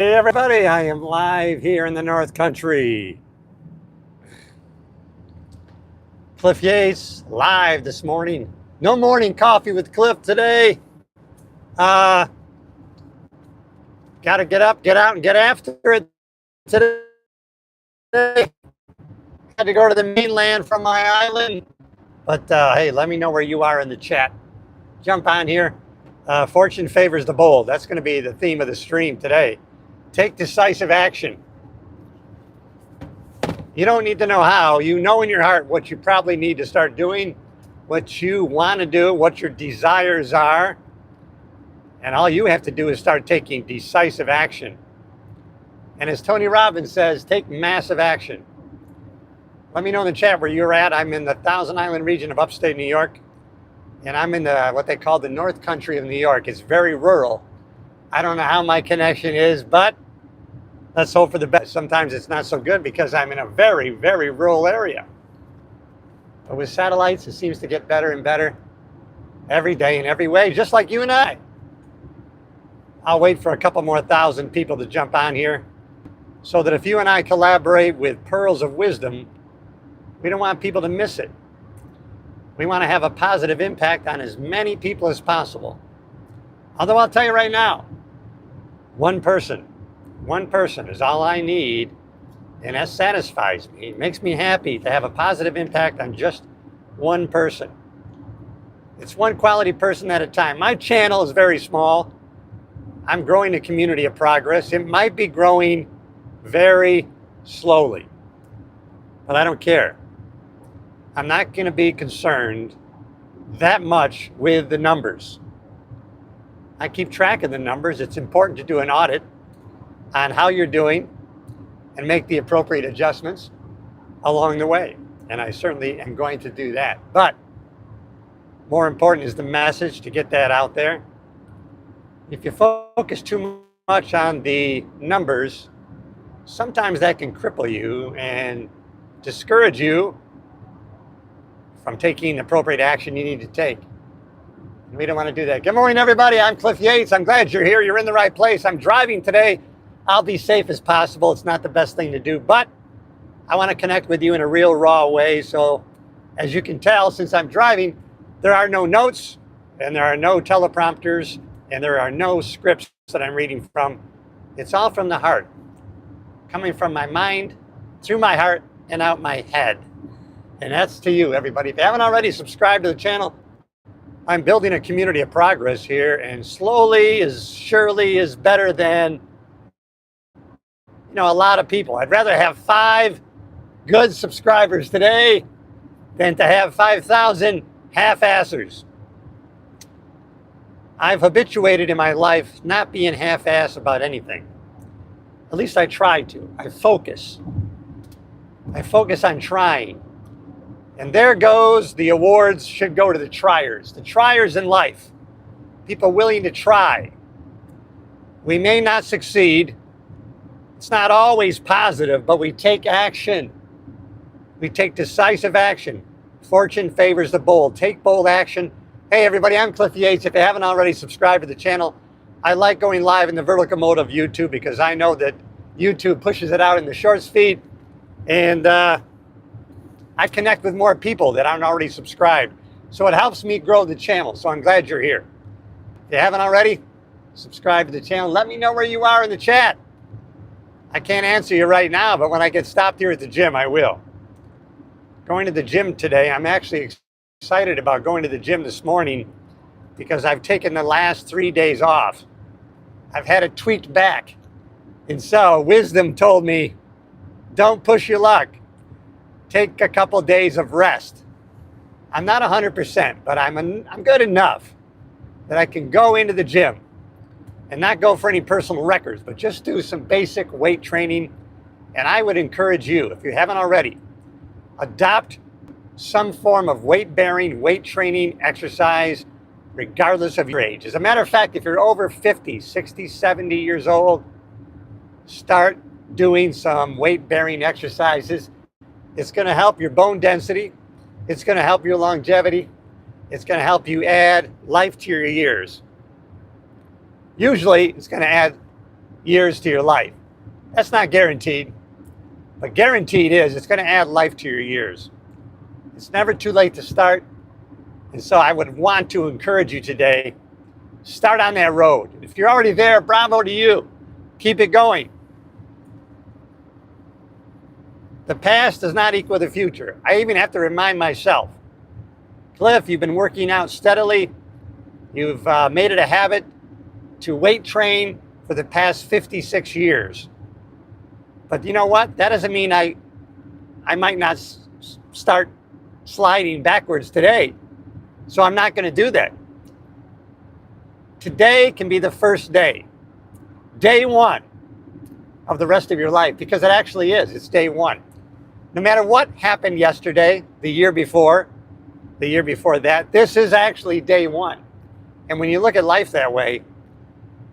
Hey everybody, I am live here in the North Country. Cliff Yates, live this morning. No morning coffee with Cliff today. Uh, Got to get up, get out, and get after it today. Had to go to the mainland from my island. But hey, let me know where you are in the chat. Jump on here. Fortune favors the bold. That's going to be the theme of the stream today. Take decisive action. You don't need to know how. You know in your heart what you probably need to start doing, what you want to do, what your desires are. And all you have to do is start taking decisive action. And as Tony Robbins says, take massive action. Let me know in the chat where you're at. I'm in the Thousand Island region of upstate New York. And I'm in the what they call the North Country of New York. It's very rural. I don't know how my connection is, but let's hope for the best. Sometimes it's not so good because I'm in a very, very rural area. But with satellites, it seems to get better and better every day in every way, just like you and I. I'll wait for a couple more thousand people to jump on here so that if you and I collaborate with pearls of wisdom, we don't want people to miss it. We want to have a positive impact on as many people as possible. Although I'll tell you right now, one person is all I need, and that satisfies me. It makes me happy to have a positive impact on just one person. It's one quality person at a time. My channel is very small. I'm growing a community of progress. It might be growing very slowly, but I don't care. I'm not going to be concerned that much with the numbers. I keep track of the numbers. It's important to do an audit on how you're doing and make the appropriate adjustments along the way. And I certainly am going to do that. But more important is the message, to get that out there. If you focus too much on the numbers, sometimes that can cripple you and discourage you from taking the appropriate action you need to take. And we don't want to do that. Good morning, everybody. I'm Cliff Yates. I'm glad you're here. You're in the right place. I'm driving today. I'll be safe as possible. It's not the best thing to do, but I want to connect with you in a real raw way. So as you can tell, since I'm driving, there are no notes and there are no teleprompters and there are no scripts that I'm reading from. It's all from the heart, coming from my mind, through my heart, and out my head. And that's to you, everybody. If you haven't already subscribed to the channel, I'm building a community of progress here, and slowly is surely is better than a lot of people. I'd rather have 5 good subscribers today than to have 5,000 half-assers. I've habituated in my life not being half-ass about anything. At least I try to. I focus on trying. And there goes, the awards should go to the triers in life. People willing to try. We may not succeed. It's not always positive, but we take action. We take decisive action. Fortune favors the bold. Take bold action. Hey everybody, I'm Cliff Yates. If you haven't already subscribed to the channel, I like going live in the vertical mode of YouTube because I know that YouTube pushes it out in the shorts feed, and I connect with more people that aren't already subscribed. So it helps me grow the channel. So I'm glad you're here. If you haven't already, subscribe to the channel. Let me know where you are in the chat. I can't answer you right now, but when I get stopped here at the gym, I will. Going to the gym today, I'm actually excited about going to the gym this morning because I've taken the last 3 days off. I've had it tweaked back. And so wisdom told me, don't push your luck. Take a couple days of rest. I'm not 100%, but I'm good enough that I can go into the gym and not go for any personal records, but just do some basic weight training. And I would encourage you, if you haven't already, adopt some form of weight-bearing, weight training exercise, regardless of your age. As a matter of fact, if you're over 50, 60, 70 years old, start doing some weight-bearing exercises. It's going to help your bone density. It's going to help your longevity. It's going to help you add life to your years. Usually, it's going to add years to your life. That's not guaranteed, but guaranteed is it's going to add life to your years. It's never too late to start. And so I would want to encourage you today, start on that road. If you're already there, bravo to you. Keep it going. The past does not equal the future. I even have to remind myself. Cliff, you've been working out steadily. You've made it a habit to weight train for the past 56 years. But you know what? That doesn't mean I might not start sliding backwards today. So I'm not going to do that. Today can be the first day. Day one of the rest of your life, because it actually is. It's day one. No matter what happened yesterday, the year before that, this is actually day one. And when you look at life that way,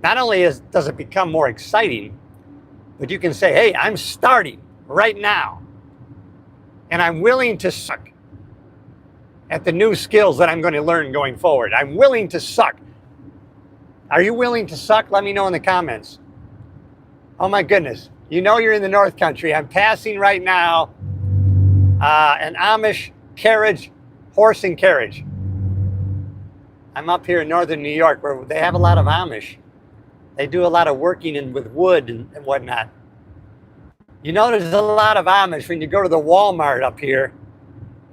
not only does it become more exciting, but you can say, hey, I'm starting right now. And I'm willing to suck at the new skills that I'm going to learn going forward. I'm willing to suck. Are you willing to suck? Let me know in the comments. Oh my goodness. You know you're in the North Country. I'm passing right now an Amish carriage, horse and carriage. I'm up here in northern New York where they have a lot of Amish. They do a lot of working with wood and whatnot. You know there's a lot of Amish when you go to the Walmart up here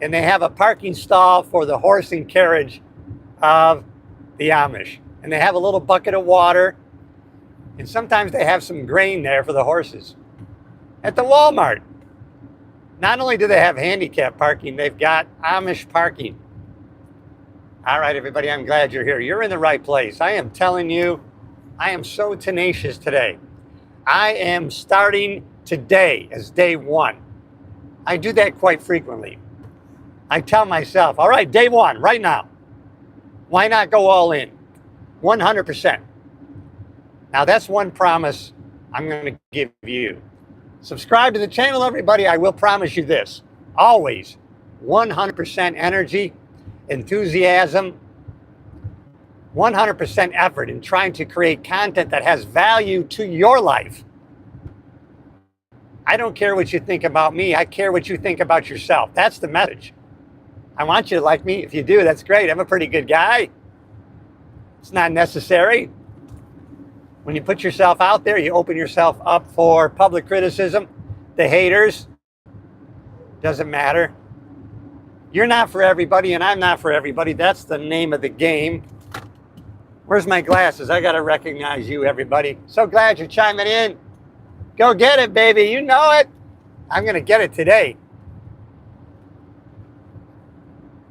and they have a parking stall for the horse and carriage of the Amish. And they have a little bucket of water. And sometimes they have some grain there for the horses. At the Walmart, not only do they have handicap parking, they've got Amish parking. All right, everybody, I'm glad you're here. You're in the right place. I am telling you, I am so tenacious today. I am starting today as day one. I do that quite frequently. I tell myself, all right, day one, right now. Why not go all in? 100%. Now, that's one promise I'm going to give you. Subscribe to the channel, everybody. I will promise you this. Always 100% energy, enthusiasm, 100% effort in trying to create content that has value to your life. I don't care what you think about me. I care what you think about yourself. That's the message. I want you to like me. If you do, that's great. I'm a pretty good guy. It's not necessary. When you put yourself out there, you open yourself up for public criticism. The haters, doesn't matter. You're not for everybody, and I'm not for everybody. That's the name of the game. Where's my glasses? I got to recognize you, everybody. So glad you're chiming in. Go get it, baby. You know it. I'm going to get it today.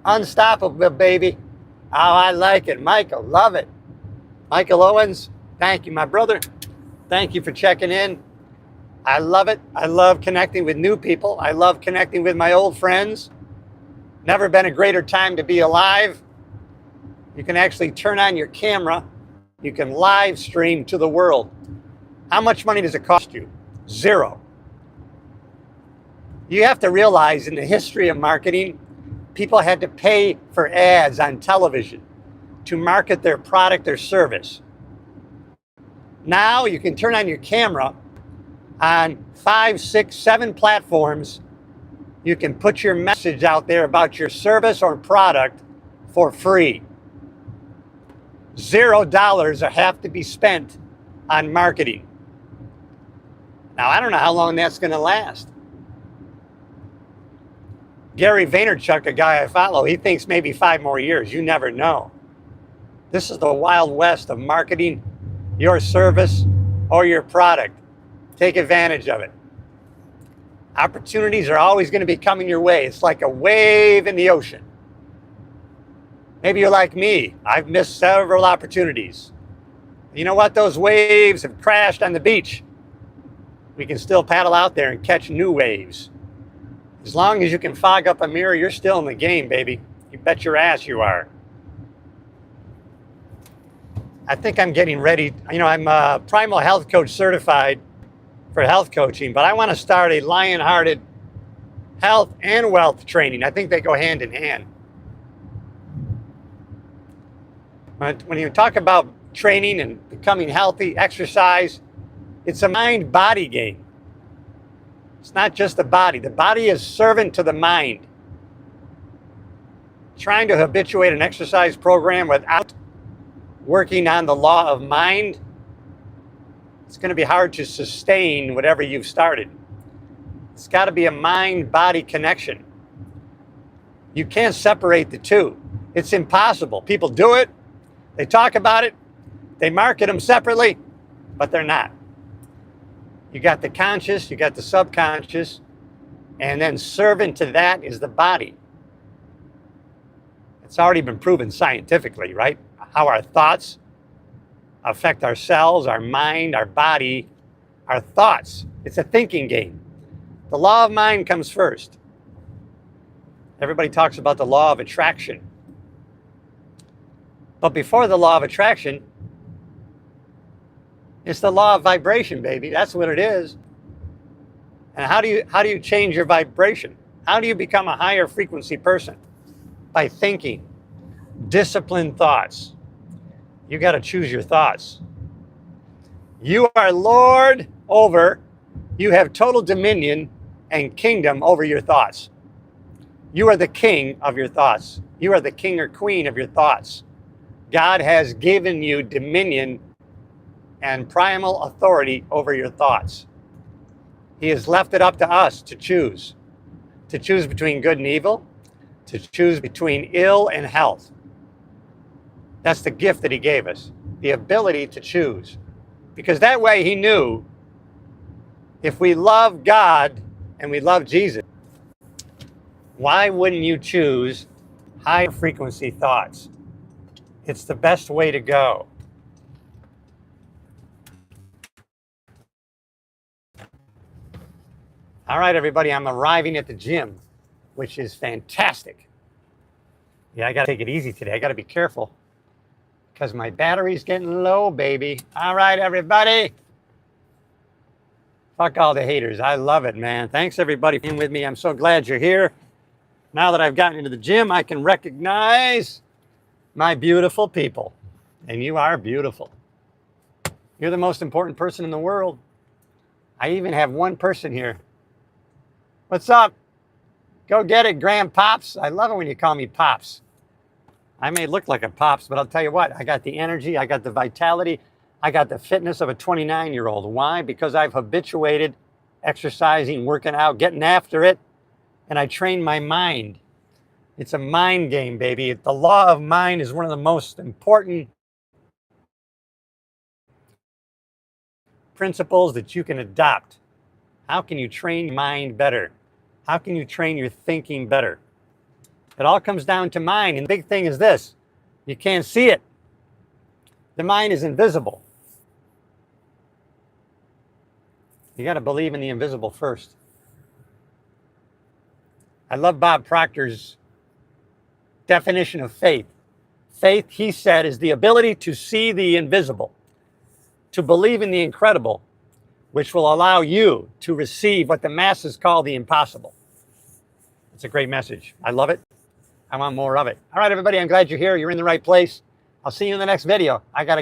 Unstoppable, baby. Oh, I like it. Michael, love it. Michael Owens. Thank you, my brother. Thank you for checking in. I love it. I love connecting with new people. I love connecting with my old friends. Never been a greater time to be alive. You can actually turn on your camera. You can live stream to the world. How much money does it cost you? Zero. You have to realize in the history of marketing, people had to pay for ads on television to market their product or service. Now you can turn on your camera on 5, 6, 7 platforms. You can put your message out there about your service or product for free. $0 have to be spent on marketing. Now, I don't know how long that's going to last. Gary Vaynerchuk, a guy I follow, he thinks maybe 5 more years. You never know. This is the Wild West of marketing your service or your product. Take advantage of it. Opportunities are always going to be coming your way. It's like a wave in the ocean. Maybe you're like me. I've missed several opportunities. You know what? Those waves have crashed on the beach. We can still paddle out there and catch new waves. As long as you can fog up a mirror, you're still in the game, baby. You bet your ass you are. I think I'm getting ready. You know, I'm Primal Health Coach certified for health coaching, but I want to start a lion-hearted health and wealth training. I think they go hand in hand. When you talk about training and becoming healthy, exercise, It's a mind-body game. It's not just the body. The body is servant to the mind. Trying to habituate an exercise program without working on the law of mind, it's going to be hard to sustain whatever you've started. It's got to be a mind-body connection. You can't separate the two. It's impossible. People do it. They talk about it. They market them separately, but they're not. You got the conscious, you got the subconscious, and then servant to that is the body. It's already been proven scientifically, right? How our thoughts affect our cells, our mind, our body, our thoughts. It's a thinking game. The law of mind comes first. Everybody talks about the law of attraction. But before the law of attraction, it's the law of vibration, baby. That's what it is. And how do you change your vibration? How do you become a higher frequency person? By thinking. Disciplined thoughts. You got to choose your thoughts. You are Lord over, you have total dominion and kingdom over your thoughts. You are the king of your thoughts. You are the king or queen of your thoughts. God has given you dominion and primal authority over your thoughts. He has left it up to us to choose between good and evil, to choose between ill and health. That's the gift that he gave us, the ability to choose. Because that way he knew if we love God and we love Jesus, why wouldn't you choose high frequency thoughts? It's the best way to go. All right, everybody, I'm arriving at the gym, which is fantastic. Yeah, I got to take it easy today. I got to be careful because my battery's getting low, baby. All right, everybody. Fuck all the haters. I love it, man. Thanks, everybody, for being with me. I'm so glad you're here. Now that I've gotten into the gym, I can recognize my beautiful people. And you are beautiful. You're the most important person in the world. I even have one person here. What's up? Go get it, Grandpops. I love it when you call me Pops. I may look like a Pops, but I'll tell you what, I got the energy, I got the vitality, I got the fitness of a 29-year-old. Why? Because I've habituated exercising, working out, getting after it, and I train my mind. It's a mind game, baby. The law of mind is one of the most important principles that you can adopt. How can you train your mind better? How can you train your thinking better? It all comes down to mind. And the big thing is this. You can't see it. The mind is invisible. You got to believe in the invisible first. I love Bob Proctor's definition of faith. Faith, he said, is the ability to see the invisible, to believe in the incredible, which will allow you to receive what the masses call the impossible. It's a great message. I love it. I want more of it. All right, everybody, I'm glad you're here. You're in the right place. I'll see you in the next video. I got to get